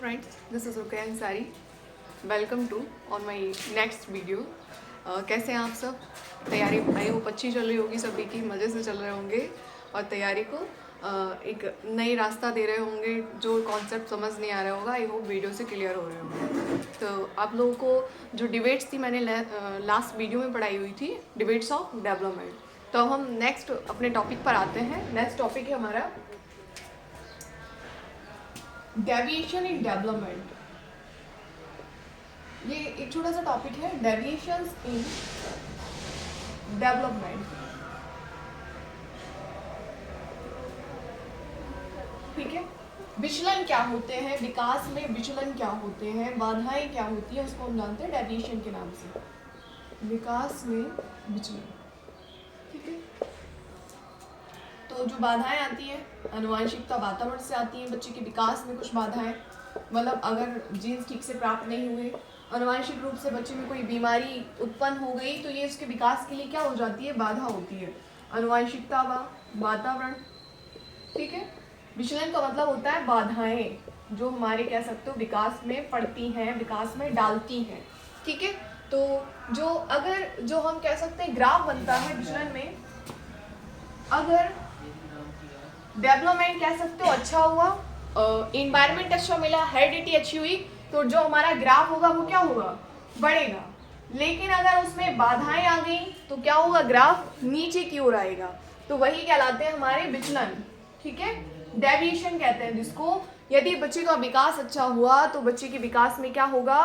friends, this is Ruqayya Ansari. Welcome to on my next video. कैसे हैं आप सब? तैयारी आई होप अच्छी चल रही होगी, सभी की मज़े से चल रहे होंगे और तैयारी को एक नई रास्ता दे रहे होंगे। जो कॉन्सेप्ट समझ नहीं आ रहा होगा, आई होप वीडियो से क्लियर हो रहे होंगे। तो आप लोगों को जो डिबेट्स थी मैंने लास्ट वीडियो में पढ़ाई हुई थी, डिबेट्स ऑफ डेवलपमेंट। तो अब हम नेक्स्ट अपने टॉपिक पर आते हैं। नेक्स्ट टॉपिक है हमारा डेविएशन इन डेवलपमेंट। ये एक छोटा सा टॉपिक है, डेविएशंस इन डेवलपमेंट। ठीक है, विचलन क्या होते हैं, विकास में विचलन क्या होते हैं, बाधाएं क्या होती है, उसको हम जानते हैं डेविएशन के नाम से। विकास में विचलन, ठीक है। तो जो बाधाएं आती हैं आनुवंशिकता, वातावरण से आती हैं। बच्चे के विकास में कुछ बाधाएं, मतलब अगर जीन्स ठीक से प्राप्त नहीं हुए, आनुवंशिक रूप से बच्चे में कोई बीमारी उत्पन्न हो गई, तो ये उसके विकास के लिए क्या हो जाती है, बाधा होती है। आनुवंशिकता व वातावरण, ठीक है। विचलन का मतलब होता है बाधाएं जो हमारे कह सकते हो विकास में पड़ती हैं, विकास में डालती हैं, ठीक है। तो जो हम कह सकते हैं ग्राफ बनता है विचलन में, अगर डेवलपमेंट कह सकते हो अच्छा हुआ, इन्वायरमेंट अच्छा मिला, हेरिडिटी अच्छी हुई, तो जो हमारा ग्राफ होगा वो क्या होगा, बढ़ेगा। लेकिन अगर उसमें बाधाएं आ गई तो क्या होगा, ग्राफ नीचे की ओर आएगा। तो वही कहलाते हैं हमारे विचलन, ठीक है। डेविएशन कहते हैं जिसको। यदि बच्चे का विकास अच्छा हुआ तो बच्चे के विकास में क्या होगा,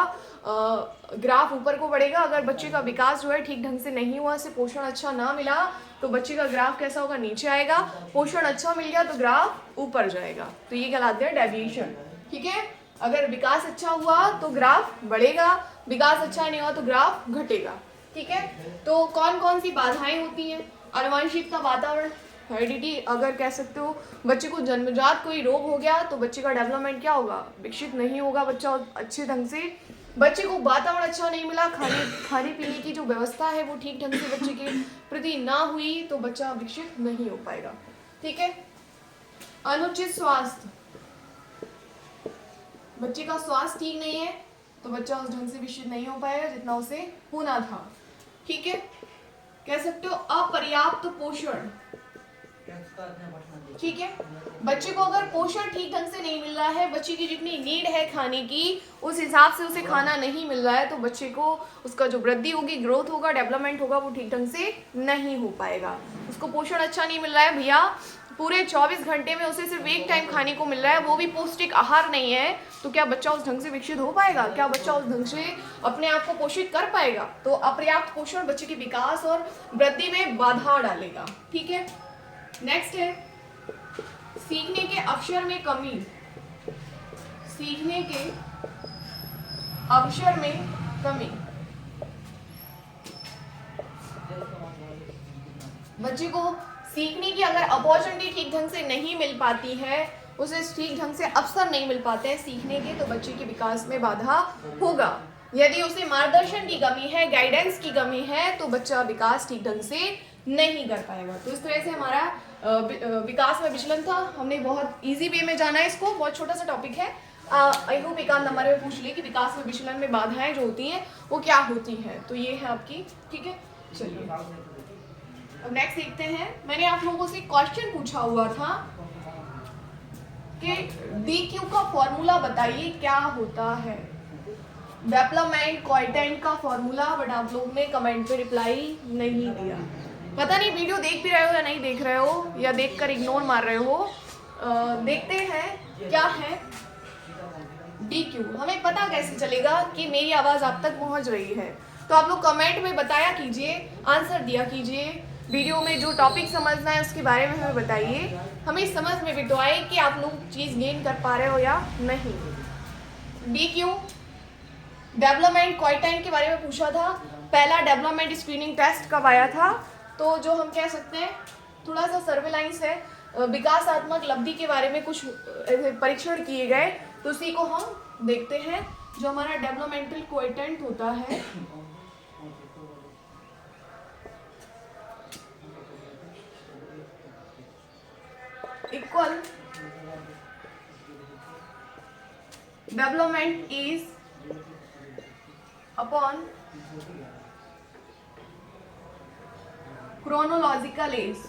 ग्राफ ऊपर को बढ़ेगा। अगर बच्चे का विकास जो है ठीक ढंग से नहीं हुआ, से पोषण अच्छा ना मिला, तो बच्चे का ग्राफ कैसा होगा, नीचे आएगा। पोषण अच्छा मिल गया तो ग्राफ ऊपर जाएगा। तो ये कहलाते हैं डेविएशन, ठीक है। अगर विकास अच्छा हुआ तो ग्राफ बढ़ेगा, विकास अच्छा नहीं हुआ तो ग्राफ घटेगा, ठीक है। तो कौन कौन सी बाधाएं होती हैं, आनुवंशिकता, वातावरण, हेरिडिटी। अगर कह सकते हो बच्चे को जन्मजात कोई रोग हो गया तो बच्चे का डेवलपमेंट क्या होगा, विकसित नहीं होगा बच्चा अच्छे ढंग से। बच्चे को वातावरण अच्छा नहीं मिला, खाने पीने की जो व्यवस्था है वो ठीक ढंग से बच्चे के प्रति ना हुई, तो बच्चा विकसित नहीं हो पाएगा, ठीक है। अनुचित स्वास्थ्य, बच्चे का स्वास्थ्य ठीक नहीं है तो बच्चा उस ढंग से विकसित नहीं हो पाएगा जितना उसे होना था, ठीक है। कह सकते हो अपर्याप्त पोषण, ठीक है। बच्चे को अगर पोषण ठीक ढंग से नहीं मिल रहा है, बच्चे की जितनी नीड है खाने की उस हिसाब से उसे खाना नहीं मिल रहा है, तो बच्चे को उसका जो वृद्धि होगी, ग्रोथ होगा, डेवलपमेंट होगा, वो ठीक ढंग से नहीं हो पाएगा। उसको पोषण अच्छा नहीं मिल रहा है भैया, पूरे 24 घंटे में उसे सिर्फ एक टाइम खाने को मिल रहा है, वो भी पौष्टिक आहार नहीं है, तो क्या बच्चा उस ढंग से विकसित हो पाएगा, क्या बच्चा उस ढंग से अपने आप को पोषित कर पाएगा। तो अपर्याप्त पोषण बच्चे के विकास और वृद्धि में बाधा डालेगा, ठीक है। नेक्स्ट है सीखने के अवसर में कमी, सीखने के अवसर में कमी। बच्चे को सीखने की अगर अपॉर्चुनिटी ठीक ढंग से नहीं मिल पाती है, उसे ठीक ढंग से अवसर नहीं मिल पाते हैं सीखने के, तो बच्चे के विकास में बाधा होगा। यदि उसे मार्गदर्शन की कमी है, गाइडेंस की कमी है, तो बच्चा विकास ठीक ढंग से नहीं कर पाएगा। तो इस तरह से हमारा विकास में विचलन था। हमने बहुत इजी वे में जाना है इसको, बहुत छोटा सा टॉपिक है। आई होप एक आध नंबर में पूछ लिए कि विकास में विचलन में बाधाएं जो होती हैं वो क्या होती हैं। तो ये है आपकी, ठीक है। चलिए अब नेक्स्ट देखते हैं। मैंने आप लोगों से क्वेश्चन पूछा हुआ था कि DQ का फॉर्मूला बताइए क्या होता है, डेवलपमेंट क्वाइटेंट का फॉर्मूला, बट आप लोग ने कमेंट पे रिप्लाई नहीं दिया। पता नहीं वीडियो देख भी रहे हो या नहीं देख रहे हो, या देखकर इग्नोर मार रहे हो। देखते हैं क्या है DQ। हमें पता कैसे चलेगा कि मेरी आवाज़ आप तक पहुंच रही है, तो आप लोग कमेंट में बताया कीजिए, आंसर दिया कीजिए। वीडियो में जो टॉपिक समझना है उसके बारे में हमें बताइए, हमें समझ में भी तो आए कि आप लोग चीज़ गेन कर पा रहे हो या नहीं। DQ डेवलपमेंट क्वाइटेंट के बारे में पूछा था। पहला डेवलपमेंट स्क्रीनिंग टेस्ट कब आया था, तो जो हम कह सकते हैं थोड़ा सा सर्वेलाइंस है, विकासात्मक लब्धि के बारे में कुछ परीक्षण किए गए, तो उसी को हम देखते हैं। जो हमारा डेवलपमेंटल क्वाइटेंट होता है, equal development is upon chronological age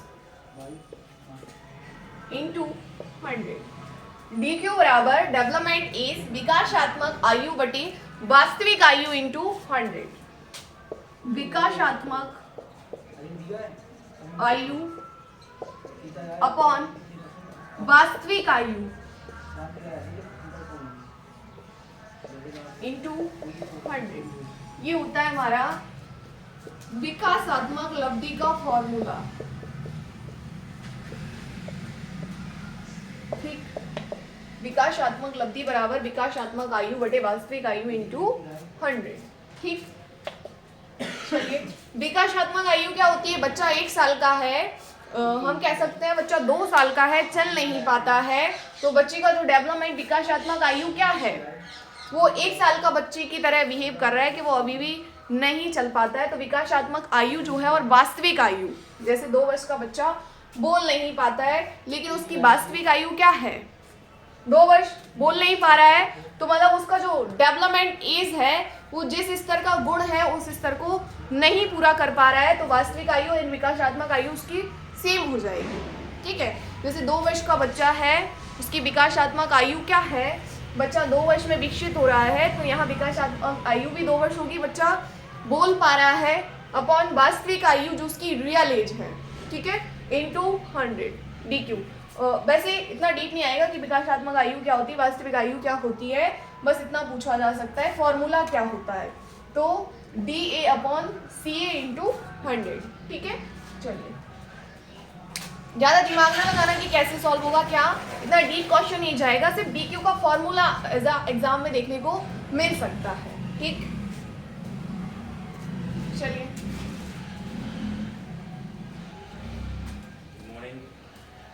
into 100। D Q बराबर डेवलपमेंट एज विकासात्मक आयु बटे वास्तविक आयु इंटू 100। विकासात्मक आयु अपॉन वास्तविक आयु इंटू 100। ये होता है हमारा विकासात्मक लब्धि का फॉर्मूला। ठीक, विकासात्मक लब्धि बराबर विकासात्मक आयु बटे वास्तविक आयु इंटू 100। ठीक, चलिए विकासात्मक आयु क्या होती है? बच्चा 1 साल का है, हम कह सकते हैं बच्चा 2 साल का है, चल नहीं पाता है, तो बच्चे का जो डेवलपमेंट विकासात्मक आयु क्या है? वो 1 साल का बच्चे की तरह बिहेव कर रहा है कि वो अभी भी नहीं चल पाता है। तो विकासात्मक आयु जो है और वास्तविक आयु, जैसे 2 वर्ष का बच्चा बोल नहीं पाता है लेकिन उसकी वास्तविक आयु क्या है? 2 वर्ष। बोल नहीं पा रहा है तो मतलब उसका जो डेवलपमेंट एज है वो जिस स्तर का गुण है उस स्तर को नहीं पूरा कर पा रहा है, तो वास्तविक आयु और विकासात्मक आयु उसकी सेम हो जाएगी। ठीक है, जैसे 2 वर्ष का बच्चा है, उसकी विकासात्मक आयु क्या है? बच्चा 2 वर्ष में विकसित हो रहा है, तो यहाँ विकासात्मक आयु भी 2 वर्ष होगी, बच्चा बोल पा रहा है, अपॉन वास्तविक आयु जो उसकी रियल एज है। ठीक है, इंटू 100 डी क्यू। वैसे इतना डीप नहीं आएगा कि विकासात्मक आयु क्या होती है, वास्तविक आयु क्या होती है, बस इतना पूछा जा सकता है फॉर्मूला क्या होता है। तो D A upon C A into 100। ठीक है, चलिए ज़्यादा दिमाग ना लगाना कि कैसे सॉल्व होगा, क्या इतना डीप क्वेश्चन नहीं जाएगा, सिर्फ डी क्यू का फॉर्मूला एग्जाम में देखने को मिल सकता है। ठीक, चलिए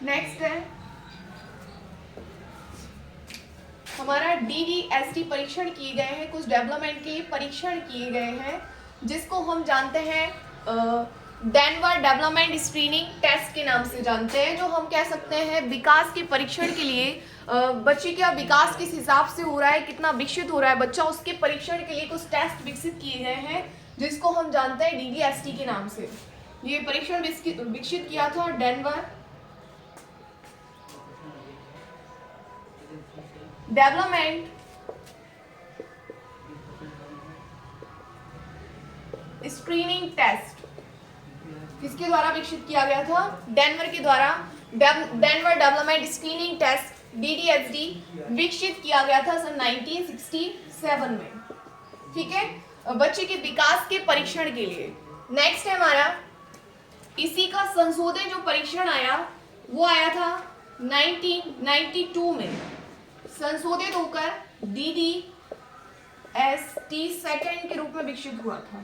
नेक्स्ट है हमारा DDST परीक्षण किए गए हैं, कुछ डेवलपमेंट के लिए परीक्षण किए गए हैं जिसको हम जानते हैं डेनवर डेवलपमेंट स्क्रीनिंग टेस्ट के नाम से जानते हैं, जो हम कह सकते हैं विकास के परीक्षण के लिए बच्चे का विकास किस हिसाब से हो रहा है, कितना विकसित हो रहा है बच्चा, उसके परीक्षण के लिए कुछ टेस्ट विकसित किए गए हैं जिसको हम जानते हैं DDST के नाम से। ये परीक्षण विकसित किया था डेनवर डेवलपमेंट स्क्रीनिंग टेस्ट किसके द्वारा विकसित किया गया था? डेनवर के द्वारा। Denver development screening test DDST विकसित किया गया था सन 1967 में। ठीक है, बच्चे के विकास के परीक्षण के लिए। नेक्स्ट है हमारा इसी का संशोधित जो परीक्षण आया वो आया था 1992 में, संशोधित होकर DDST सेकेंड के रूप में विकसित हुआ था।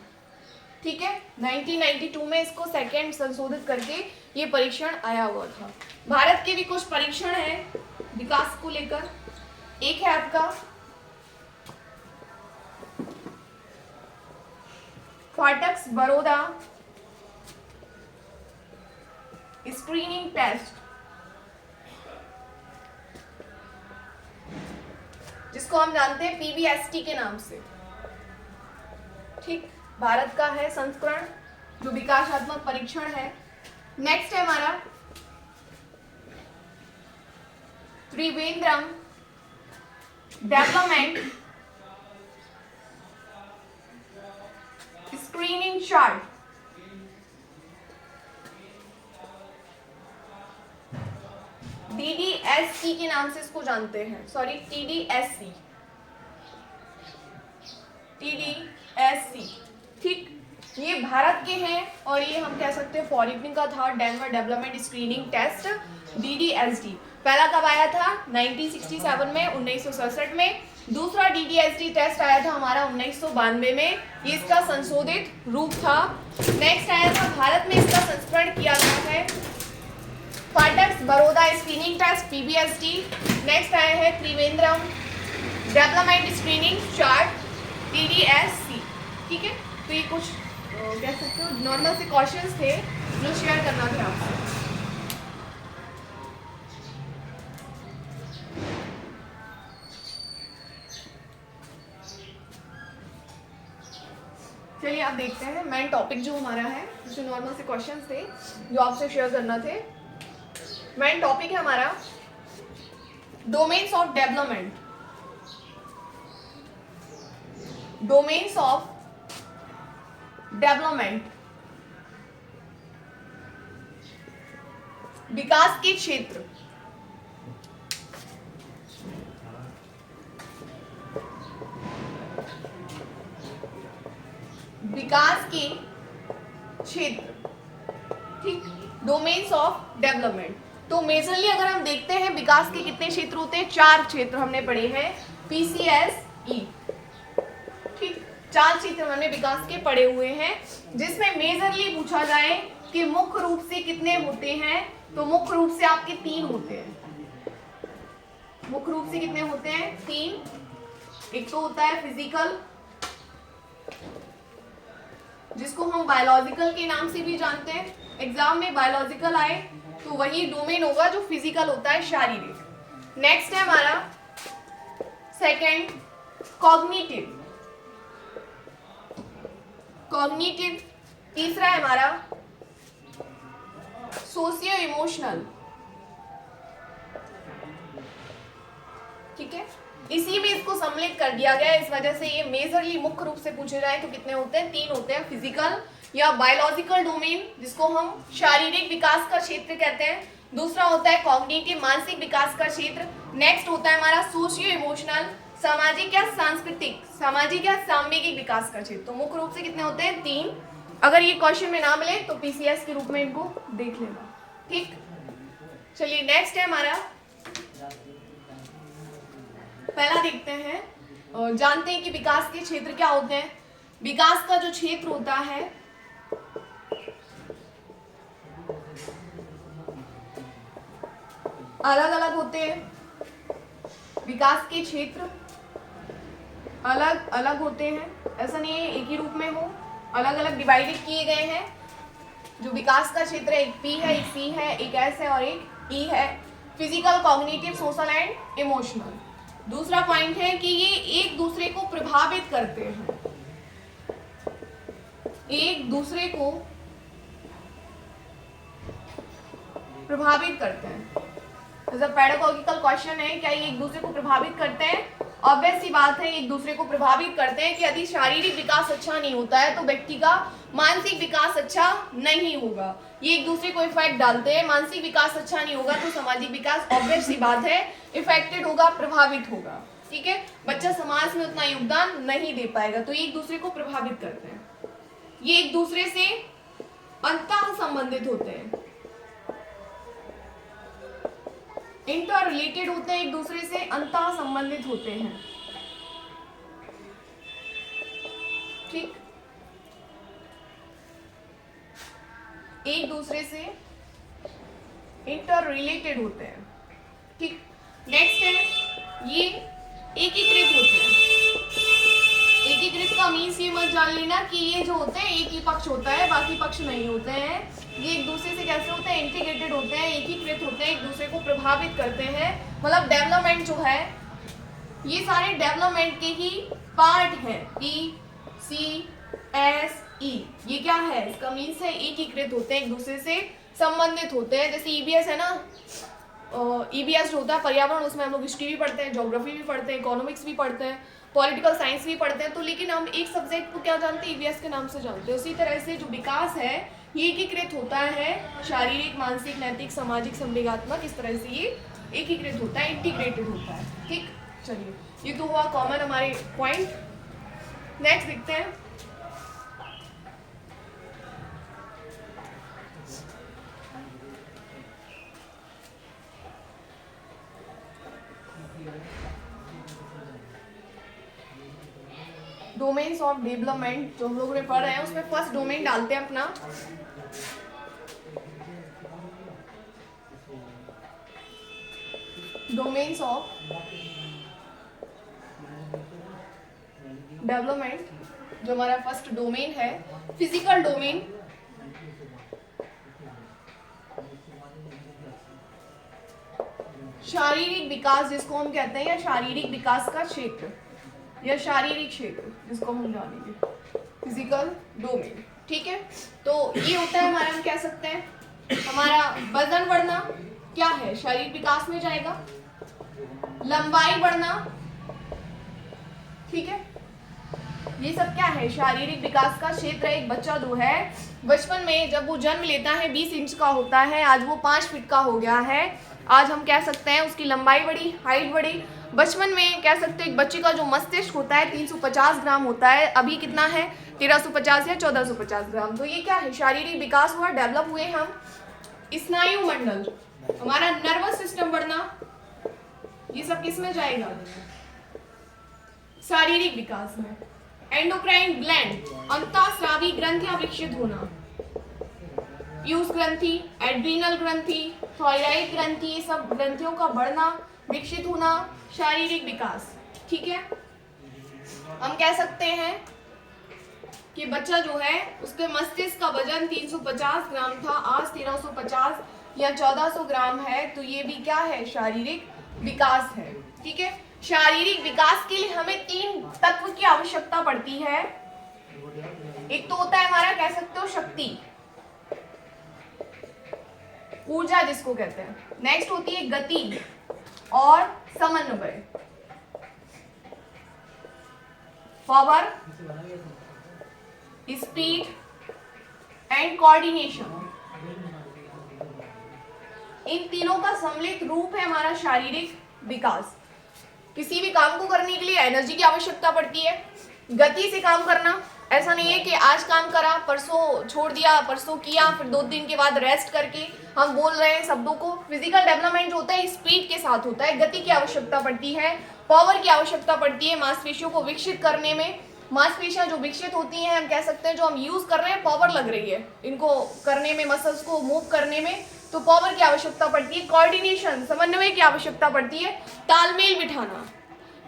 ठीक है, 1992 में इसको सेकेंड संशोधित करके ये परीक्षण आया हुआ था। भारत के भी कुछ परीक्षण हैं विकास को लेकर। एक है आपका फाटक्स बड़ौदा स्क्रीनिंग टेस्ट, जिसको हम जानते हैं PBST के नाम से। ठीक, भारत का है संस्करण जो विकासात्मक परीक्षण है। नेक्स्ट है हमारा Trivandrum development screening chart, DDST के नाम से इसको जानते हैं, सॉरी TDSC। ठीक, ये भारत के हैं और ये हम कह सकते हैं फॉरेन का था। Denver development screening test DDST पहला कब आया था? 1967 में, 1967 में। दूसरा DDST टेस्ट आया था हमारा 1992 में, ये इसका संशोधित रूप था। नेक्स्ट आया था भारत में, इसका संस्करण किया गया है फाटक्स Baroda screening test PBST। Next आया है Trivandrum development screening chart DDSC। ठीक है, तो ये कुछ कह सकते हो नॉर्मल से क्वेश्चंस थे जो शेयर करना थे आपसे। चलिए आप देखते हैं मेन टॉपिक जो हमारा है, जो नॉर्मल से क्वेश्चंस थे जो आपसे शेयर करना थे। मेन टॉपिक है हमारा domains of development. Domains of development, विकास के क्षेत्र। विकास के क्षेत्र, ठीक, डोमेन्स ऑफ डेवलपमेंट। तो मेजरली अगर हम देखते हैं विकास के कितने क्षेत्र होते हैं, 4 क्षेत्र हमने पढ़े हैं, PCSE, ठीक, 4 क्षेत्र हमने विकास के पढ़े हुए हैं, जिसमें मेजरली पूछा जाए कि मुख्य रूप से कितने होते हैं, तो मुख्य रूप से आपके 3 होते हैं। मुख्य रूप से कितने होते हैं, 3। एक तो होता है फिजिकल, जिसको हम बायोलॉजिकल के नाम से भी जानते हैं। एग्जाम में बायोलॉजिकल आए तो वही डोमेन होगा जो फिजिकल होता है, शारीरिक। नेक्स्ट है हमारा सेकंड कॉग्निटिव। कॉग्निटिव। तीसरा है हमारा सोशियो इमोशनल, ठीक है। इसी में इसको सम्मिलित कर दिया गया है, इस वजह से ये मेजरली मुख्य रूप से पूछे जाए तो कितने होते हैं, 3 होते हैं। फिजिकल या बायोलॉजिकल डोमेन, जिसको हम शारीरिक विकास का क्षेत्र कहते हैं। दूसरा होता है कॉग्निटिव, मानसिक विकास का क्षेत्र। नेक्स्ट होता है हमारा सोशियो इमोशनल, सामाजिक या सांस्कृतिक, सामाजिक या सामूहिक विकास का क्षेत्र। तो मुख्य रूप से कितने होते हैं, 3। अगर ये क्वेश्चन में ना मिले तो PCS के रूप में इनको देख लेना, ठीक। चलिए नेक्स्ट है हमारा, पहला देखते हैं और जानते हैं कि विकास के क्षेत्र क्या होते हैं। विकास का जो क्षेत्र होता है अलग अलग होते हैं। विकास के क्षेत्र अलग अलग होते हैं, ऐसा नहीं है एक ही रूप में हो, अलग अलग डिवाइडेड किए गए हैं। जो विकास का क्षेत्र है, एक P है, एक C है, एक S है और एक E है। Physical, cognitive, social and emotional. दूसरा पॉइंट है कि ये एक दूसरे को प्रभावित करते हैं, एक दूसरे को प्रभावित करते हैं। जैसे पेडागोगिकल क्वेश्चन है, क्या ये एक दूसरे को प्रभावित करते हैं? ऑब्वियस सी बात है, एक दूसरे को प्रभावित करते हैं कि यदि शारीरिक विकास अच्छा नहीं होता है तो व्यक्ति का मानसिक विकास अच्छा नहीं होगा। ये एक दूसरे को इफेक्ट डालते हैं। मानसिक विकास अच्छा नहीं होगा तो सामाजिक विकास ऑब्वियस सी बात है इफेक्टेड होगा, प्रभावित होगा, ठीक है। बच्चा समाज में उतना योगदान नहीं दे पाएगा, तो ये एक दूसरे को प्रभावित करते हैं। ये एक दूसरे से अंतः संबंधित होते हैं, इंटर रिलेटेड होते हैं, एक दूसरे से अंतः संबंधित होते हैं, ठीक। एक दूसरे से इंटर रिलेटेड होते हैं, ठीक। नेक्स्ट है ये एकीकृत होते हैं। एकीकृत का मीन्स ये मत जान लेना कि ये जो होते हैं एक ही पक्ष होता है, बाकी पक्ष नहीं होते हैं। ये एक दूसरे से कैसे होते हैं, इंटीग्रेटेड होते हैं, एकीकृत होते हैं, एक दूसरे को प्रभावित करते हैं। मतलब डेवलपमेंट जो है ये सारे डेवलपमेंट के ही पार्ट है। PCSE ये क्या है, इसका मीन्स है एकीकृत होते हैं, एक दूसरे से संबंधित होते हैं। जैसे EBS है ना, EBS जो होता है पर्यावरण, उसमें हम लोग हिस्ट्री भी पढ़ते हैं, ज्योग्राफी भी पढ़ते हैं, इकोनॉमिक्स भी पढ़ते हैं, पॉलिटिकल साइंस भी पढ़ते हैं। तो लेकिन हम एक सब्जेक्ट को क्या जानते हैं, EBS के नाम से जानते हैं। उसी तरह से जो विकास है ये एकीकृत होता है, शारीरिक, मानसिक, नैतिक, सामाजिक, संवेगात्मक, इस तरह से ये एकीकृत होता है, इंटीग्रेटेड होता है, ठीक। चलिए ये तो हुआ कॉमन हमारे पॉइंट। नेक्स्ट देखते हैं, डोमेन्स ऑफ डेवलपमेंट जो हम लोग ने पढ़ रहे हैं उसमें फर्स्ट डोमेन डालते हैं अपना डोमेन्स ऑफ डेवलपमेंट। जो हमारा फर्स्ट डोमेन है फिजिकल डोमेन, शारीरिक विकास जिसको हम कहते हैं, या शारीरिक विकास का क्षेत्र या शारीरिक क्षेत्र जिसको हम जानेंगे। Physical domain. ठीक है, तो ये होता है हमारा, हम कह सकते हैं हमारा वजन बढ़ना क्या है, शारीरिक विकास में जाएगा। लंबाई बढ़ना, ठीक है, ये सब क्या है, शारीरिक विकास का क्षेत्र है। एक बच्चा जो है बचपन में जब वो जन्म लेता है 20 इंच का होता है, आज वो 5 फीट का हो गया है। आज हम कह सकते हैं उसकी लंबाई बढ़ी, हाइट बढ़ी। बचपन में कह सकते हैं एक बच्चे का जो मस्तिष्क होता है 350 ग्राम होता है, अभी कितना है 1350 या 1450 ग्राम। तो ये क्या है, शारीरिक विकास हुआ, डेवलप हुए हम। स्नायु मंडल, हमारा नर्वस सिस्टम बढ़ना, ये सब किस में जाएगा, शारीरिक विकास में। एंडोक्राइन ग्लैंड, अंतःस्रावी ग्रंथियां विकसित होना, पीयूष ग्रंथि, एड्रीनल ग्रंथि, थायराइड ग्रंथि, ये सब ग्रंथियों का बढ़ना, विकसित होना, शारीरिक विकास। ठीक है, हम कह सकते हैं कि बच्चा जो है उसके मस्तिष्क का वजन 350 ग्राम था, आज 1350 या 1400 ग्राम है। तो ये भी क्या है, शारीरिक विकास है। ठीक है, शारीरिक विकास के लिए हमें 3 तत्व की आवश्यकता पड़ती है। एक तो होता है हमारा, कह सकते हो, शक्ति, ऊर्जा जिसको कहते हैं। नेक्स्ट होती है गति और समन्वय, पावर, स्पीड एंड कोऑर्डिनेशन। इन तीनों का सम्मिलित रूप है हमारा शारीरिक विकास। किसी भी काम को करने के लिए एनर्जी की आवश्यकता पड़ती है। गति से काम करना, ऐसा नहीं है कि आज काम करा, परसों छोड़ दिया, परसों किया, फिर 2 दिन के बाद रेस्ट करके हम बोल रहे हैं शब्दों को। फिजिकल डेवलपमेंट जो होता है स्पीड के साथ होता है। गति की आवश्यकता पड़ती है, पावर की आवश्यकता पड़ती है मांसपेशियों को विकसित करने में। मांसपेशियां जो विकसित होती हैं, हम कह सकते हैं जो हम यूज कर रहे हैं, पावर लग रही है इनको करने में, मसल्स को मूव करने में, तो पावर की आवश्यकता पड़ती है। कोऑर्डिनेशन, समन्वय की आवश्यकता पड़ती है। तालमेल बिठाना,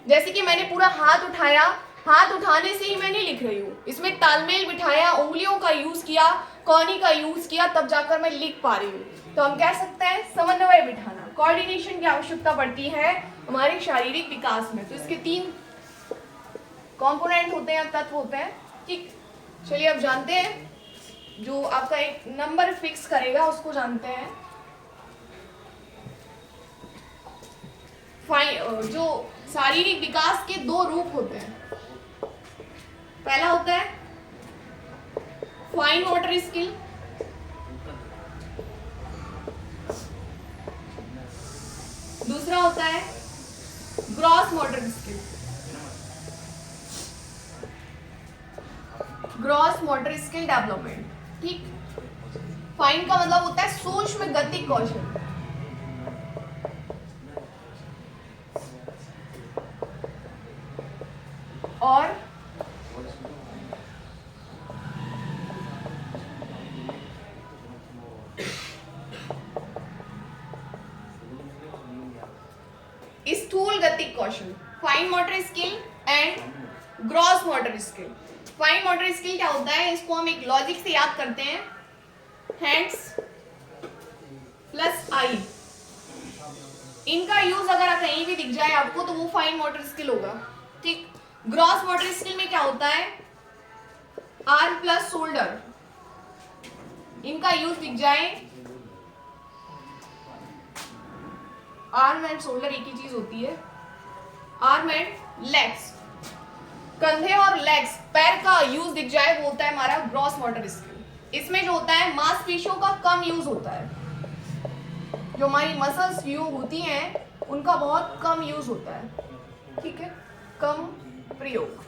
जैसे कि मैंने पूरा हाथ उठाया, हाथ उठाने से ही मैं नहीं लिख रही हूँ, इसमें तालमेल बिठाया, उंगलियों का यूज किया, कौनी का यूज किया, तब जाकर मैं लिख पा रही हूँ। तो हम कह सकते हैं समन्वय बिठाना, कोऑर्डिनेशन की आवश्यकता पड़ती है हमारे शारीरिक विकास में। तो इसके 3 कंपोनेंट होते हैं, तत्व होते हैं। ठीक, चलिए अब जानते हैं, जो आपका एक नंबर फिक्स करेगा उसको जानते हैं। जो शारीरिक विकास के 2 रूप होते हैं। पहला होता है फाइन मोटर स्किल, दूसरा होता है gross motor skill. Gross motor skill development. ठीक, फाइन का मतलब होता है सूक्ष्म गति कौशल, और स्थूल गति कौशल। Fine motor skill and gross motor skill. Fine motor skill क्या होता है, इसको हम एक लॉजिक से याद करते हैं, हैंड्स प्लस आई। इनका यूज अगर कहीं भी दिख जाए आपको तो वो फाइन मोटर स्किल होगा। ठीक, ग्रॉस मोटर स्किल में क्या होता है, आर्म प्लस शोल्डर, इनका यूज दिख जाए, आर्म एंड शोल्डर एक ही चीज होती है, आर्म एंड लेग्स, कंधे और लेग्स, पैर का यूज दिख जाए, वो होता है हमारा ग्रॉस मोटर स्किल। इसमें जो होता है मांसपेशियों का कम यूज होता है, जो हमारी मसल्स यूज होती हैं उनका बहुत कम यूज होता है। ठीक है, कम प्रयोग,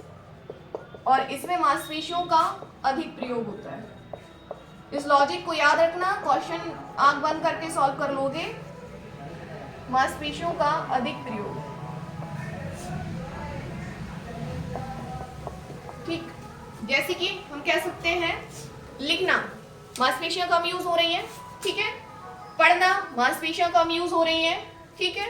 और इसमें मांसपेशियों का अधिक प्रयोग होता है। इस लॉजिक को याद रखना, क्वेश्चन आंख बंद करके सॉल्व कर लोगे। मांसपेशियों का अधिक प्रयोग। ठीक, जैसे कि हम कह सकते हैं लिखना, मांसपेशियां कम यूज हो रही हैं। ठीक है, पढ़ना, मांसपेशियां कम यूज हो रही हैं। ठीक है,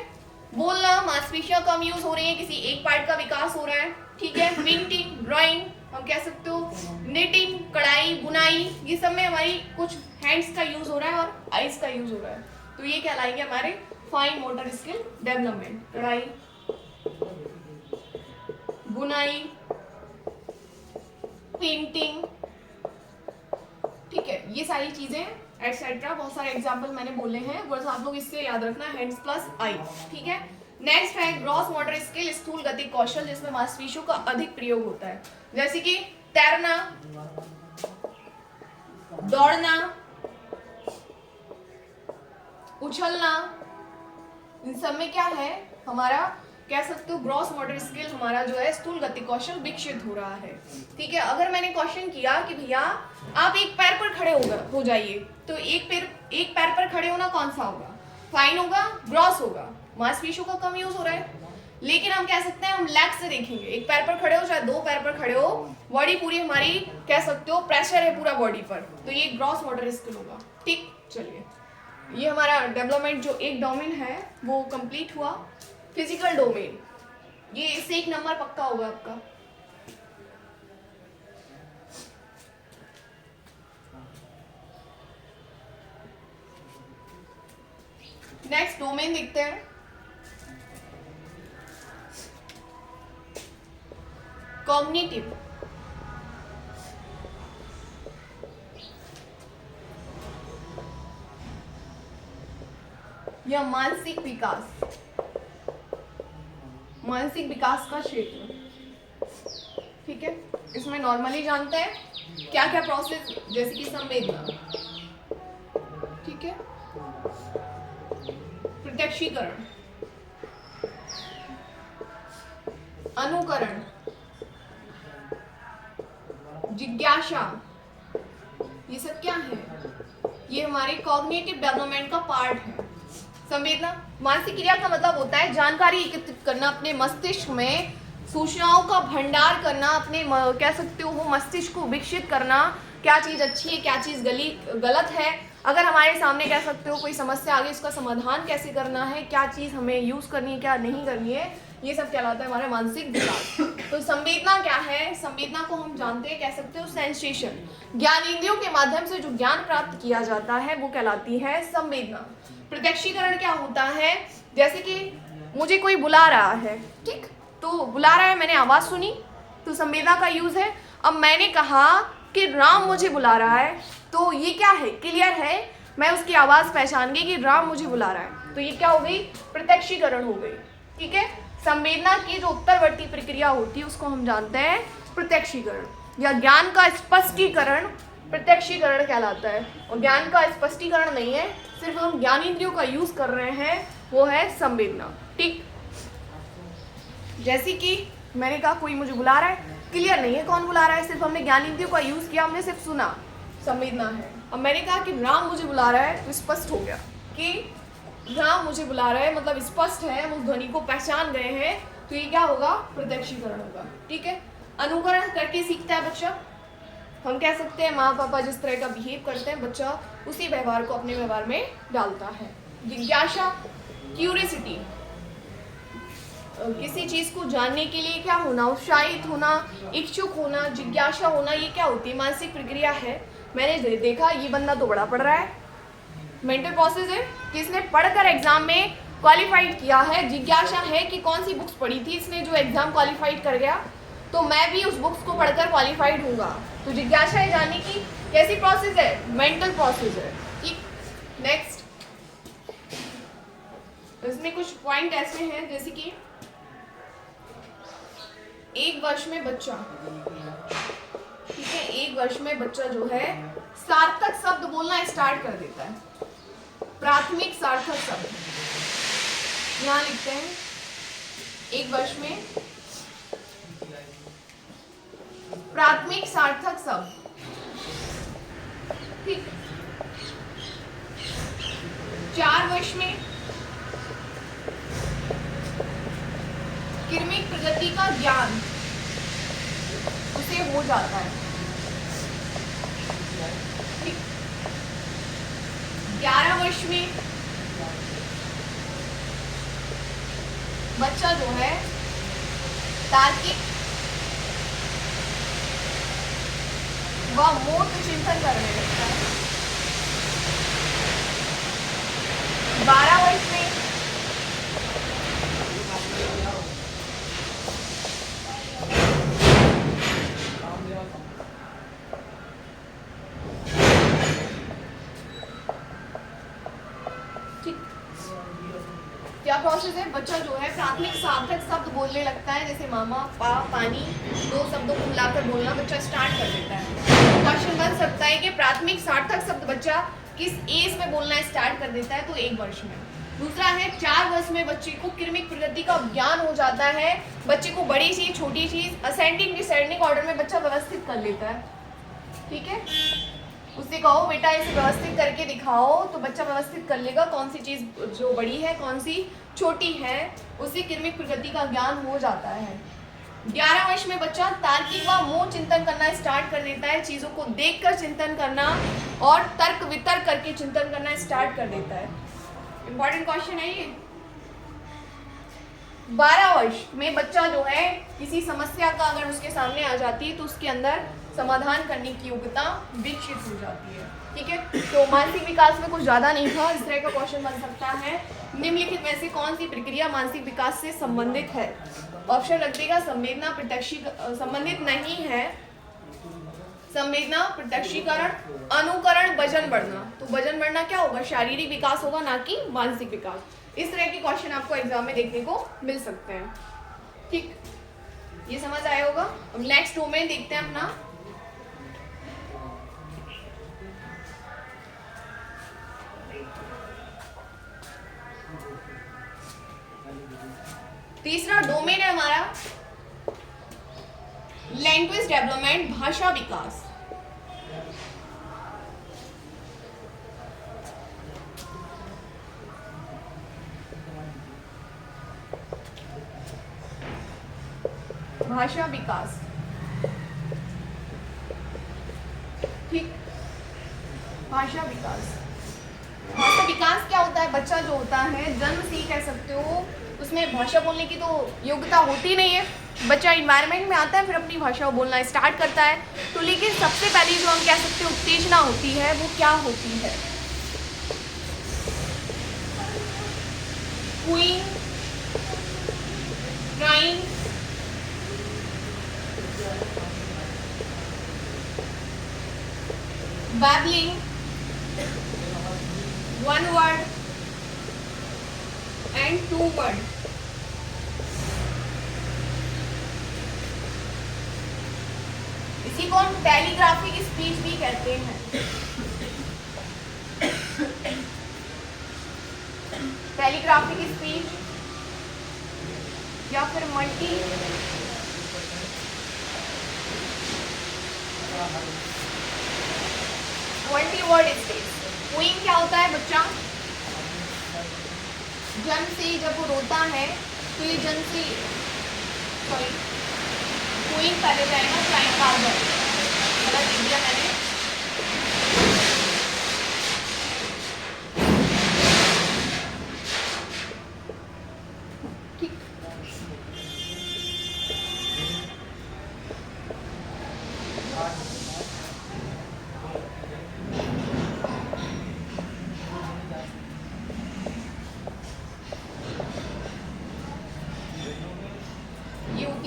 बोलना, मांसपेशियां कम यूज हो रही हैं, किसी एक पार्ट का विकास हो रहा है। ठीक है, पेंटिंग, ड्राइंग, हम कह सकते हो निटिंग, कढ़ाई, बुनाई, ये सब में हमारी कुछ हैंड्स का यूज हो रहा है और आईज का यूज हो रहा है। तो ये कहलाएंगे हमारे फाइन मोटर स्किल डेवलपमेंट। कढ़ाई, बुनाई, पेंटिंग, ठीक है, ये सारी चीजें एटसेट्रा, बहुत सारे एग्जाम्पल मैंने बोले हैं, बस आप लोग इससे याद रखना, हैंड्स प्लस आई, ठीक है। नेक्स्ट है ग्रॉस मोटर स्किल, स्थूल गति कौशल, जिसमें मांसपेशियों का अधिक प्रयोग होता है, जैसे कि तैरना, दौड़ना, उछलना, इन सब में क्या है हमारा, कह सकते हो ग्रॉस मोटर स्किल हमारा जो है स्थूल गति कौशल विकसित हो रहा है, ठीक है। अगर मैंने क्वेश्चन किया कि भैया आप एक पैर पर खड़े हो जाइए, तो एक पैर पर खड़े होना कौन सा होगा, फाइन होगा, ग्रॉस होगा, मांसपेशियों का कम यूज हो रहा है। लेकिन हम कह सकते हैं हम लेग से देखेंगे, एक पैर पर खड़े हो चाहे दो पैर पर खड़े हो, बॉडी पूरी हमारी कह सकते हो प्रेशर है पूरा बॉडी पर, तो ये ग्रॉस मोटर स्किल होगा, ठीक। चलिए, ये हमारा डेवलपमेंट जो एक डोमेन है वो कंप्लीट हुआ, फिजिकल डोमेन, ये इससे एक नंबर पक्का होगा आपका। नेक्स्ट डोमेन देखते हैं, कॉग्निटिव, या मानसिक विकास, मानसिक विकास का क्षेत्र, ठीक है। इसमें नॉर्मली जानते हैं क्या क्या प्रोसेस, जैसे कि संवेदना, ठीक है, प्रत्यक्षीकरण, अनुकरण, जिज्ञासा, ये सब क्या है, ये हमारे कॉग्निटिव डेवलपमेंट का पार्ट है। संवेदना, मानसिक क्रिया का मतलब होता है जानकारी एकत्रित करना, अपने मस्तिष्क में सूचनाओं का भंडार करना, अपने कह सकते हो वो मस्तिष्क को विकसित करना, क्या चीज अच्छी है क्या चीज गलत है, अगर हमारे सामने कह सकते हो कोई समस्या आ गई उसका समाधान कैसे करना है, क्या चीज हमें यूज करनी है क्या नहीं करनी है, ये सब कहलाता है हमारा मानसिक विकास। तो संवेदना क्या है, संवेदना को हम जानते हैं, कह सकते हो सेंसेशन, ज्ञानेंद्रियों के माध्यम से जो ज्ञान प्राप्त किया जाता है वो कहलाती है संवेदना। प्रत्यक्षीकरण क्या होता है, जैसे कि मुझे कोई बुला रहा है, ठीक, तो बुला रहा है, मैंने आवाज सुनी, तो संवेदना का यूज है। अब मैंने कहा कि राम मुझे बुला रहा है, तो ये क्या है, क्लियर है, मैं उसकी आवाज पहचान गई कि राम मुझे बुला रहा है, तो ये क्या हो गई, प्रत्यक्षीकरण हो गई, ठीक है। संवेदना की जो उत्तरवर्ती प्रक्रिया होती है उसको हम जानते हैं प्रत्यक्षीकरण, या ज्ञान का स्पष्टीकरण प्रत्यक्षीकरण कहलाता है। और ज्ञान का स्पष्टीकरण नहीं है, सिर्फ हम ज्ञानेंद्रियों का यूज कर रहे हैं, वो है संवेदना, ठीक। जैसे कि मैंने कहा कोई मुझे बुला रहा है, क्लियर नहीं है कौन बुला रहा है, सिर्फ हमने ज्ञानेंद्रियों का यूज किया, हमने सिर्फ सुना, संवेदना है। अब मैंने कहा कि राम मुझे बुला रहा है, तो स्पष्ट हो गया कि राम मुझे बुला रहा है, मतलब स्पष्ट है, हम उस ध्वनि को पहचान गए हैं, तो ये क्या होगा, प्रत्यक्षीकरण होगा, ठीक है। अनुकरण करके सीखता है बच्चा, हम कह सकते हैं माँ पापा जिस तरह का बिहेव करते हैं बच्चा उसी व्यवहार को अपने व्यवहार में डालता है। जिज्ञासा, क्यूरियोसिटी, किसी चीज को जानने के लिए क्या होना, उत्साहित होना, इच्छुक होना, जिज्ञासा होना, ये क्या होती है, मानसिक प्रक्रिया है। मैंने देखा ये बंदा तो बड़ा पढ़ रहा है, मेंटल प्रोसेस है कि इसने पढ़कर एग्जाम में क्वालिफाइड किया है, जिज्ञासा है कि कौन सी बुक्स पढ़ी थी इसने जो एग्जाम क्वालिफाइड कर गया, तो मैं भी उस बुक्स को पढ़कर क्वालिफाइड होऊंगा, तो जिज्ञासा है जानने की, कैसी प्रोसेस है, मेंटल प्रोसेस है, ठीक। नेक्स्ट, इसमें कुछ पॉइंट ऐसे हैं जैसे कि 1 वर्ष में बच्चा, ठीक है, 1 वर्ष में बच्चा जो है सार्थक शब्द बोलना स्टार्ट कर देता है, प्राथमिक सार्थक शब्द यहाँ लिखते हैं 1 वर्ष में प्राथमिक सार्थक शब्द, ठीक। 4 वर्ष में क्रमिक प्रगति का ज्ञान उसे हो जाता है, ठीक। 11 वर्ष में बच्चा जो है तार्किक व मूर्त चिंतन करने लगता है। 12 वर्ष में प्रोसेस है, बच्चा जो है प्राथमिक सार्थक शब्द बोलने लगता है, जैसे मामा, पानी, 2 शब्दों को मिलाकर बोलना बच्चा स्टार्ट कर देता है। क्वेश्चन बन सकता है कि प्राथमिक सार्थक शब्द बच्चा किस एज में बोलना स्टार्ट कर देता है, तो 1 वर्ष में। दूसरा है 4 वर्ष में बच्चे को कृमिक प्रकृति का ज्ञान हो जाता है, बच्चे को बड़ी चीज छोटी चीज असेंडिंग डिसेंडिंग ऑर्डर में बच्चा व्यवस्थित कर लेता है। ठीक है, उससे कहो बेटा इसे व्यवस्थित करके दिखाओ, तो बच्चा व्यवस्थित कर लेगा कौन सी चीज जो बड़ी है कौन सी छोटी है, उसे कृमिक प्रकृति का ज्ञान हो जाता है। 11 वर्ष में बच्चा तार्किक व मूल चिंतन करना स्टार्ट कर देता है, चीजों को देखकर चिंतन करना और तर्क वितर्क करके चिंतन करना स्टार्ट कर देता है। इंपॉर्टेंट क्वेश्चन है ये। 12 वर्ष में बच्चा जो है किसी समस्या का अगर उसके सामने आ जाती है तो उसके अंदर समाधान करने की योग्यता विकसित हो जाती है। ठीक है, तो मानसिक विकास में कुछ ज्यादा नहीं था, इस तरह का क्वेश्चन बन सकता है। निम्नलिखित में से कौन सी प्रक्रिया मानसिक विकास से संबंधित है? ऑप्शन रख देगा संवेदना संबंधित नहीं है, संवेदना, प्रत्यक्षीकरण, अनुकरण, वजन बढ़ना। तो वजन बढ़ना क्या होगा? शारीरिक विकास होगा, ना कि मानसिक विकास। इस तरह के क्वेश्चन आपको एग्जाम में देखने को मिल सकते हैं। ठीक, ये समझ आया होगा। अब नेक्स्ट डोमेन देखते हैं अपना। तीसरा डोमेन है हमारा लैंग्वेज डेवलपमेंट, भाषा विकास। भाषा विकास, ठीक, भाषा विकास। भाषा विकास क्या होता है? बच्चा जो होता है जन्म से ही कह सकते हो उसमें भाषा बोलने की तो योग्यता होती नहीं है, बच्चा इन्वायरमेंट में आता है फिर अपनी भाषा बोलना स्टार्ट करता है। तो लेकिन सबसे पहले जो हम कह सकते हैं उत्तेजना होती है वो क्या होती है? Queen, crying, babbling, one word and 2 word। इसी को हम टेलीग्राफिक स्पीच भी कहते हैं। टेलीग्राफिक स्पीच या फिर मल्टी वर्ड स्टेज। क्वीन क्या होता है? बच्चा जन्म से जब वो रोता है तो ये जन्म से क्वीन पहले जाएगा, क्राइंग बाद जाएगा, गलत लिख दिया मैंने। ठीक,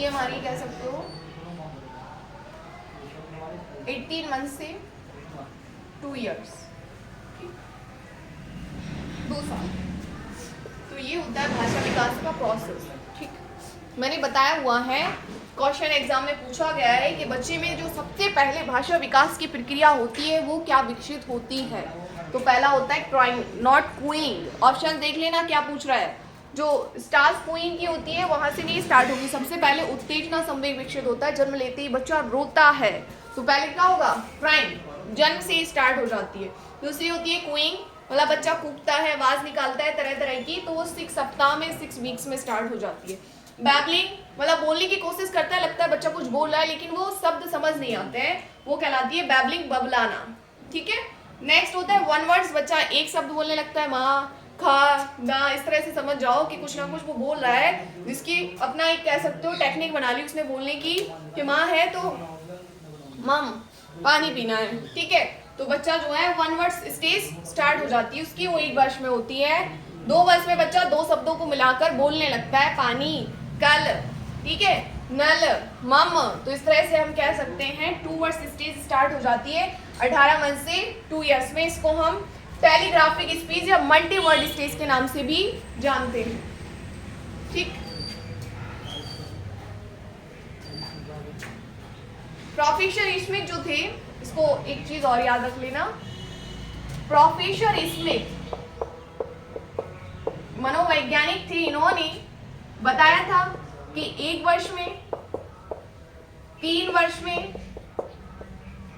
हमारी कह सकते हो 18 मंथ से 2 इयर्स, 2 साल। तो ये होता है भाषा विकास का प्रोसेस। ठीक, मैंने बताया हुआ है, क्वेश्चन एग्जाम में पूछा गया है कि बच्चे में जो सबसे पहले भाषा विकास की प्रक्रिया होती है वो क्या विकसित होती है। तो पहला होता है क्राइंग, नॉट क्वीइंग। ऑप्शन देख लेना क्या पूछ रहा है। जो स्टार्ट क्वीइंग की होती है वहां से नहीं स्टार्ट होगी, सबसे पहले उत्तेजना संवेग विकसित होता है। जन्म लेते ही बच्चा रोता है तो पहले क्या होगा? क्राइंग, जन्म से स्टार्ट हो जाती है। दूसरी होती है क्वीइंग, मतलब बच्चा कूदता है, आवाज निकालता है तरह तरह की, तो वो 6 सप्ताह में 6 वीक्स में स्टार्ट हो जाती है। बैबलिंग, मतलब बोलने की कोशिश करता है, लगता है बच्चा कुछ बोल रहा है लेकिन वो शब्द समझ नहीं आते हैं, वो कहलाती है बैबलिंग, बबलाना। ठीक है, नेक्स्ट होता है वन वर्ड्स, बच्चा एक शब्द बोलने लगता है, माँ, खा, ना, इस तरह से समझ जाओ कि कुछ ना कुछ वो बोल रहा है, जिसकी अपना एक कह सकते हो टेक्निक बना ली उसने बोलने की कि माँ है तो मम पानी पीना है। ठीक है, तो बच्चा जो है 1 वर्ड स्टेज स्टार्ट हो जाती है उसकी, वो 1 वर्ष में होती है। 2 वर्ष में बच्चा 2 शब्दों को मिलाकर बोलने लगता है, पानी, कल, ठीक है, नल, मम। तो इस तरह से हम कह सकते हैं 2 वर्ड स्टेज स्टार्ट हो जाती है 18 मंथ से 2 इयर्स में। इसको हम टेलीग्राफिक स्पीच या मल्टी वर्ड स्टेज के नाम से भी जानते हैं। ठीक। प्रोफेसर स्मिथ जो थे, इसको एक चीज और याद रख लेना, प्रोफेसर स्मिथ मनोवैज्ञानिक थे। इन्होंने बताया था कि 1 वर्ष में, 3 वर्ष में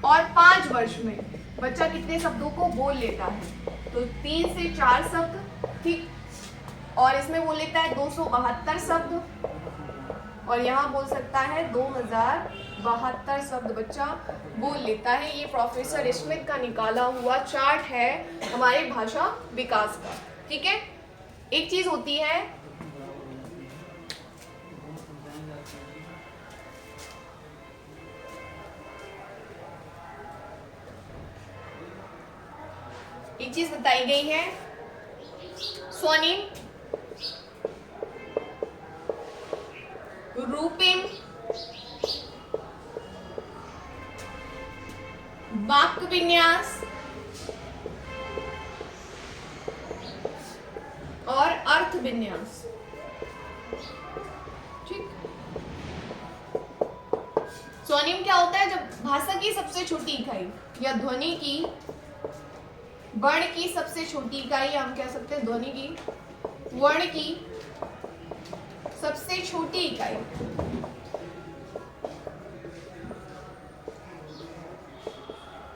और 5 वर्ष में बच्चा कितने शब्दों को बोल लेता है। तो 3 से 4 शब्द, ठीक, और इसमें बोल लेता है 272 शब्द, और यहाँ बोल सकता है 2072 शब्द बच्चा बोल लेता है। ये प्रोफेसर स्मिथ का निकाला हुआ चार्ट है हमारे भाषा विकास का, ठीक है। एक चीज होती है, एक चीज बताई गई है, स्वनिम, रूपिम, वाक्य विन्यास और अर्थ विन्यास, ठीक। स्वनिम क्या होता है? जब भाषा की सबसे छोटी इकाई या ध्वनि की, वर्ण की सबसे छोटी इकाई, हम कह सकते हैं ध्वनि की, वर्ण की सबसे छोटी इकाई,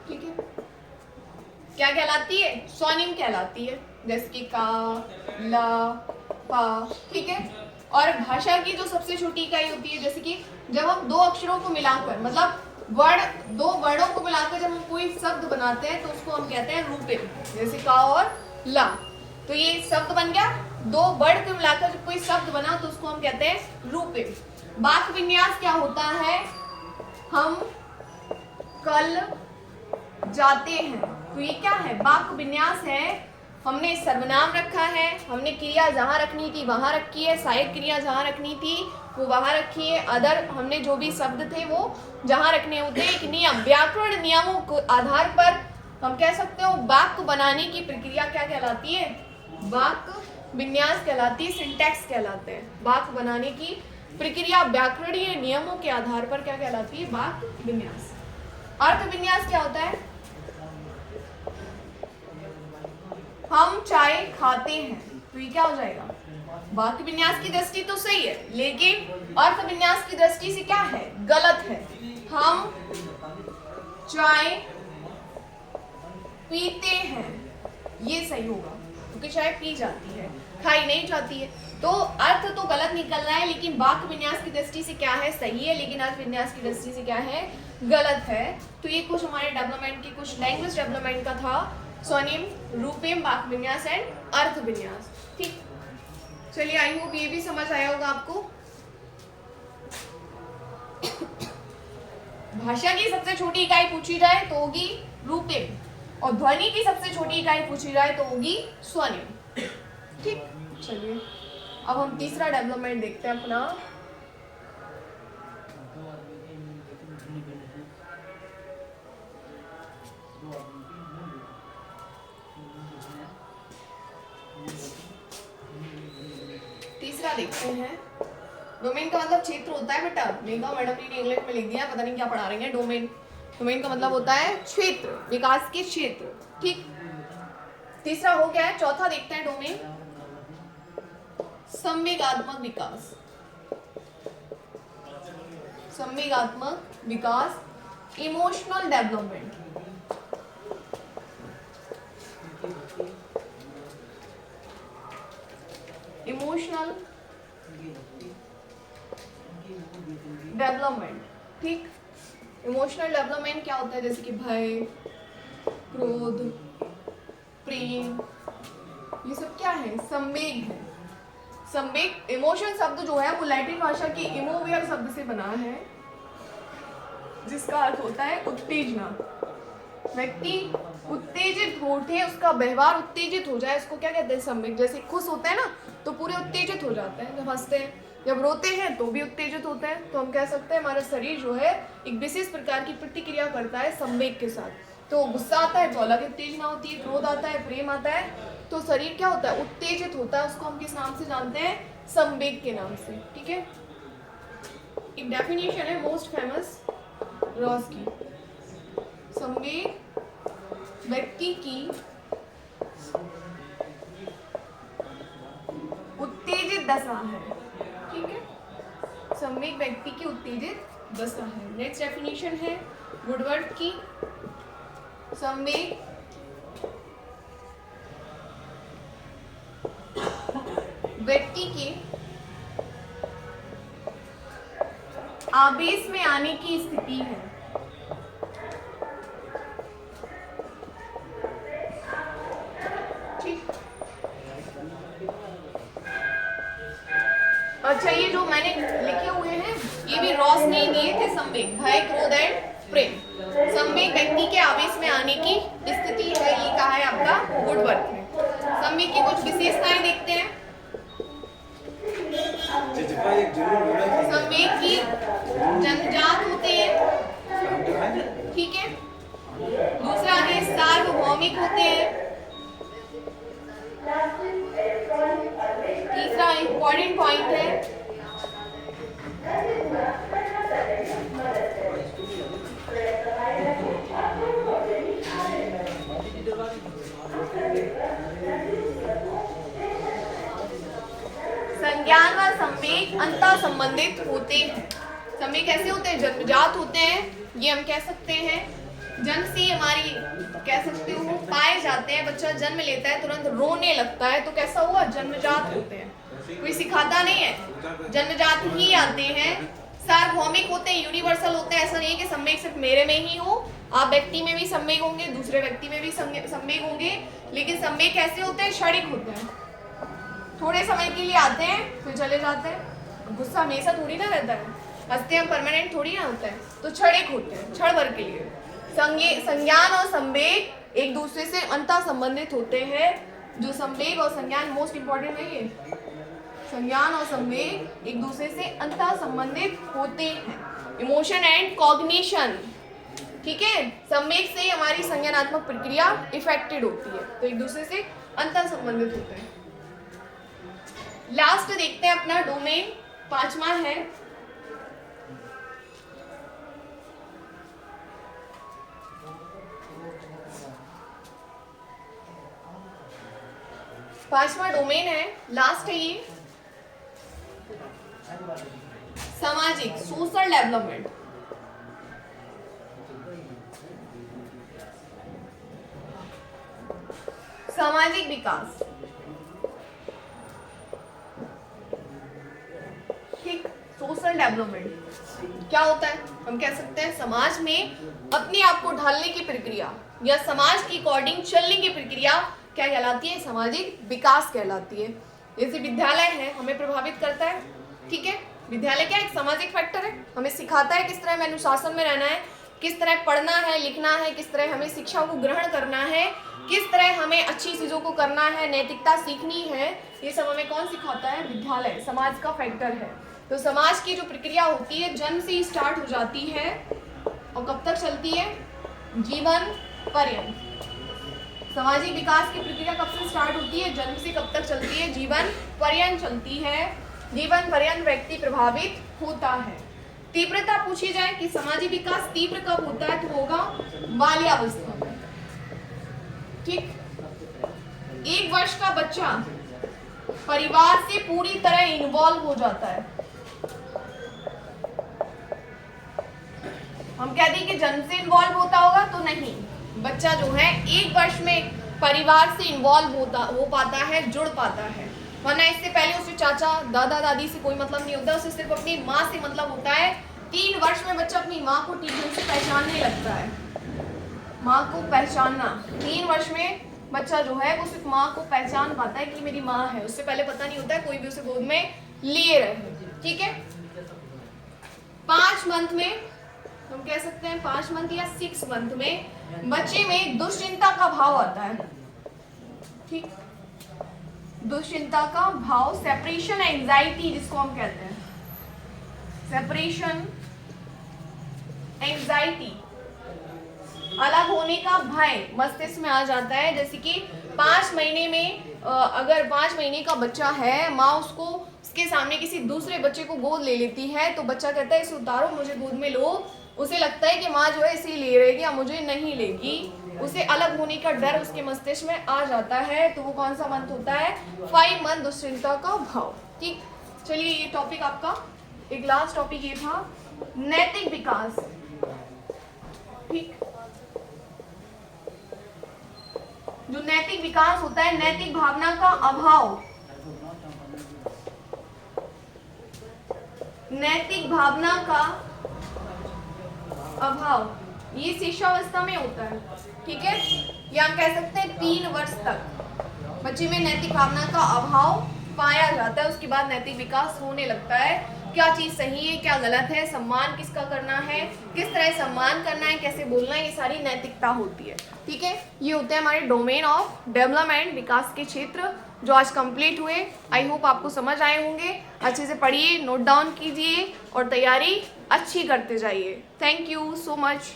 ठीक है, क्या कहलाती है? स्वनिम कहलाती है। जैसे कि का, ला, पा, ठीक है। और भाषा की जो सबसे छोटी इकाई होती है, जैसे कि जब हम 2 अक्षरों को मिलाकर, मतलब वर्ण, 2 वर्णों को मिलाकर जब हम कोई शब्द बनाते हैं तो उसको हम कहते हैं रूपिम, जैसे का और ला। तो ये शब्द बन गया, 2 वर्ण को मिलाकर जब कोई शब्द बना तो उसको हम कहते हैं रूपिम। वाक्य विन्यास क्या होता है? हम कल जाते हैं, तो ये क्या है? वाक्य विन्यास है। हमने सर्वनाम रखा है, हमने क्रिया जहां रखनी थी वहां रखी है, सहायक क्रिया जहां रखनी थी वो वहां रखी है, अदर हमने जो भी शब्द थे वो जहां रखने होते हैं। एक नियम, व्याकरण नियमों के आधार पर हम कह सकते हो वाक्य बनाने की प्रक्रिया क्या कहलाती है? वाक्य विन्यास कहलाती है, सिंटैक्स कहलाते हैं। वाक्य बनाने की प्रक्रिया व्याकरणीय नियमों के आधार पर क्या कहलाती है? वाक्य विन्यास। अर्थ विन्यास क्या होता है? हम चाय खाते हैं, तो ये क्या हो जाएगा? वाक्य विन्यास की दृष्टि तो सही है, लेकिन अर्थ विन्यास की दृष्टि से क्या है? गलत है। हम चाय पीते हैं, ये सही होगा, क्योंकि चाय पी जाती है, खाई नहीं जाती है। तो अर्थ तो गलत निकल रहा है, लेकिन वाक्य विन्यास की दृष्टि से क्या है? सही है, लेकिन अर्थ विन्यास की दृष्टि से क्या है? गलत है। तो ये कुछ हमारे डेवलपमेंट की, कुछ लैंग्वेज डेवलपमेंट का था, स्वनिम, रूपिम, वाक्य विन्यास एंड अर्थ विन्यास, ठीक। चलिए, आई होप ये भी समझ आया होगा आपको। भाषा की सबसे छोटी इकाई पूछी जाए तो होगी रूपिम, और ध्वनि की सबसे छोटी इकाई पूछी जाए तो होगी स्वनिम, ठीक। चलिए, अब हम तीसरा डेवलपमेंट देखते हैं अपना। तीसरा देखते हैं, डोमेन का मतलब क्षेत्र होता है बेटा। मेघा मैडम ने इंग्लिश में लिख दिया, पता नहीं क्या पढ़ा रही हैं। डोमेन, डोमेन का मतलब होता है क्षेत्र, विकास के क्षेत्र, ठीक। तीसरा हो गया है, चौथा देखते हैं डोमेन, संवेगात्मक विकास। संवेगात्मक विकास, इमोशनल डेवलपमेंट। इमोशनल डेवलपमेंट, ठीक। इमोशनल डेवलपमेंट क्या होता है? जैसे कि भय, क्रोध, प्रेम, ये सब क्या है? संवेग है। संवेग, इमोशन शब्द जो है वो लैटिन भाषा के इमोवियर शब्द से बना है, जिसका अर्थ होता है उत्तेजना। व्यक्ति उत्तेजित होते हैं, उसका व्यवहार उत्तेजित हो जाए, उसको क्या कहते हैं? संवेग। जैसे खुश होते हैं ना तो पूरे उत्तेजित हो जाते हैं, जब हंसते हैं, जब रोते हैं तो भी उत्तेजित होते हैं। तो हम कह सकते हैं हमारा शरीर जो है एक विशेष प्रकार की प्रतिक्रिया करता है संवेग के साथ। तो गुस्सा आता है तो अलग उत्तेजना होती है, क्रोध आता है, प्रेम आता है, तो शरीर क्या होता है? उत्तेजित होता है। उसको हम किस नाम से जानते हैं? संवेग के नाम से। ठीक है, एक डेफिनेशन है मोस्ट फेमस रॉस की। संवेग व्यक्ति की उत्तेजित दशा है। ठीक है, संवेग व्यक्ति की उत्तेजित दशा है। नेक्स्ट डेफिनेशन है वुडवर्ड की। संवेग व्यक्ति के आवेश में आने की स्थिति है। ठीक, अच्छा ये जो मैंने लिखे हुए हैं ये भी रॉस ने दिए थे। संवेग भय, क्रोध एंड प्रेम। संवेग व्यक्ति के आवेश में आने की स्थिति है, ये कहा है आपका वुडवर्ड ने। संवेग की कुछ विशेषताएं देखते हैं। संवेग की जन्मजात होते हैं। ठीक है, दूसरा है सार्वभौमिक होते हैं। तीसरा इंपॉर्टेंट पॉइंट है संज्ञान व संवेग अंतः संबंधित होते हैं। संवेग कैसे होते हैं? जन्मजात होते हैं, ये हम कह सकते हैं। जन्म से हमारी कह सकते हो पाए जाते हैं। बच्चा जन्म लेता है तुरंत रोने लगता है, तो कैसा हुआ? जन्मजात होते हैं, कोई सिखाता नहीं है, जन्मजात ही आते हैं। सार्वभौमिक होते हैं, यूनिवर्सल होते हैं। ऐसा नहीं है कि संवेग सिर्फ मेरे में ही हो, आप व्यक्ति में भी संवेग होंगे, दूसरे व्यक्ति में भी संवेग होंगे। लेकिन संवेग कैसे होते हैं? क्षणिक होते हैं, थोड़े समय के लिए आते हैं फिर चले जाते हैं। गुस्सा हमेशा थोड़ी ना रहता है, हंसते हम परमानेंट थोड़ी ना होता है, तो क्षणिक होते हैं, क्षण भर के लिए। संज्ञान और संवेग एक दूसरे से अंतः संबंधित होते हैं। जो संवेग और संज्ञान मोस्ट इंपॉर्टेंट है, ये संज्ञान और संवेग एक दूसरे से अंतः संबंधित होते हैं। Emotion and cognition. ठीक है, संवेग से हमारी संज्ञानात्मक प्रक्रिया इफेक्टेड होती है, तो एक दूसरे से अंतः संबंधित होते हैं। लास्ट देखते हैं अपना डोमेन, पांचवा है पांचवा डोमेन है, लास्ट है ये सामाजिक, सोशल डेवलपमेंट। सामाजिक विकास। ठीक, सोशल डेवलपमेंट क्या होता है? हम कह सकते हैं समाज में अपने आप को ढालने की प्रक्रिया या समाज के अकॉर्डिंग चलने की प्रक्रिया क्या कहलाती है? सामाजिक विकास कहलाती है। जैसे विद्यालय है, हमें प्रभावित करता है। ठीक है, विद्यालय क्या एक सामाजिक फैक्टर है, हमें सिखाता है किस तरह हमें अनुशासन में रहना है, किस तरह पढ़ना है, लिखना है, किस तरह हमें शिक्षा को ग्रहण करना है, किस तरह हमें अच्छी चीजों को करना है, नैतिकता सीखनी है। ये सब हमें कौन सिखाता है? विद्यालय, समाज का फैक्टर है। तो समाज की जो प्रक्रिया होती है जन्म से ही स्टार्ट हो जाती है और कब तक चलती है? जीवन पर्यंत। सामाजिक विकास की प्रक्रिया कब से स्टार्ट होती है? जन्म से कब तक चलती है? जीवन पर्यंत चलती है। जीवन पर्यंत व्यक्ति प्रभावित होता है। तीव्रता पूछी जाए कि सामाजिक विकास तीव्र कब होता है, तो होगा बाल्यावस्था में। ठीक, 1 वर्ष का बच्चा परिवार से पूरी तरह इन्वॉल्व हो जाता है। हम कहते हैं कि जन्म से इन्वॉल्व होता होगा, तो नहीं, बच्चा जो है 1 वर्ष में परिवार से इन्वॉल्व हो पाता है, जुड़ पाता है। वरना इससे पहले उसे चाचा दादा दादी से कोई मतलब नहीं होता, उसे सिर्फ अपनी माँ से मतलब होता है। 3 वर्ष में बच्चा अपनी माँ को ठीक ढंग से पहचानने लगता है। माँ को पहचानना, 3 वर्ष में बच्चा जो है वो सिर्फ माँ को पहचान पाता है कि मेरी माँ है, उससे पहले पता नहीं होता है कोई भी उसे गोद में लिए रहे। ठीक है, 5 मंथ में हम कह सकते हैं 5 मंथ या 6 मंथ में बच्चे में दुश्चिंता का भाव आता है। ठीक, दुश्चिंता का भाव, सेपरेशन एंजाइटी जिसको हम कहते हैं, सेपरेशन एंजाइटी, अलग होने का भय मस्तिष्क में आ जाता है। जैसे कि 5 महीने में अगर 5 महीने का बच्चा है, माँ उसको के सामने किसी दूसरे बच्चे को गोद ले लेती है तो बच्चा कहता है इसे उतारो, मुझे गोद में लो। उसे लगता है कि माँ जो है इसे ले रहेगी या मुझे नहीं लेगी, उसे अलग होने का डर उसके मस्तिष्क में आ जाता है। तो वो कौन सा मंत्र होता है? 5 मंथ दुश्चिंता का भाव। ठीक, चलिए ये टॉपिक आपका एक लास्ट टॉपिक ये था नैतिक विकास। ठीक, जो नैतिक विकास होता है, नैतिक भावना का अभाव, नैतिक भावना का अभाव, ये शिशुअवस्था में होता है। ठीक है, या हम कह सकते हैं 3 वर्ष तक बच्चे में नैतिक भावना का अभाव पाया जाता है। उसके बाद नैतिक विकास होने लगता है। क्या चीज़ सही है, क्या गलत है, सम्मान किसका करना है, किस तरह सम्मान करना है, कैसे बोलना है, ये सारी नैतिकता होती है। ठीक है, ये होते हैं हमारे डोमेन ऑफ डेवलपमेंट, विकास के क्षेत्र, जो आज कंप्लीट हुए। आई होप आपको समझ आए होंगे। अच्छे से पढ़िए, नोट डाउन कीजिए और तैयारी अच्छी करते जाइए। Thank you so much.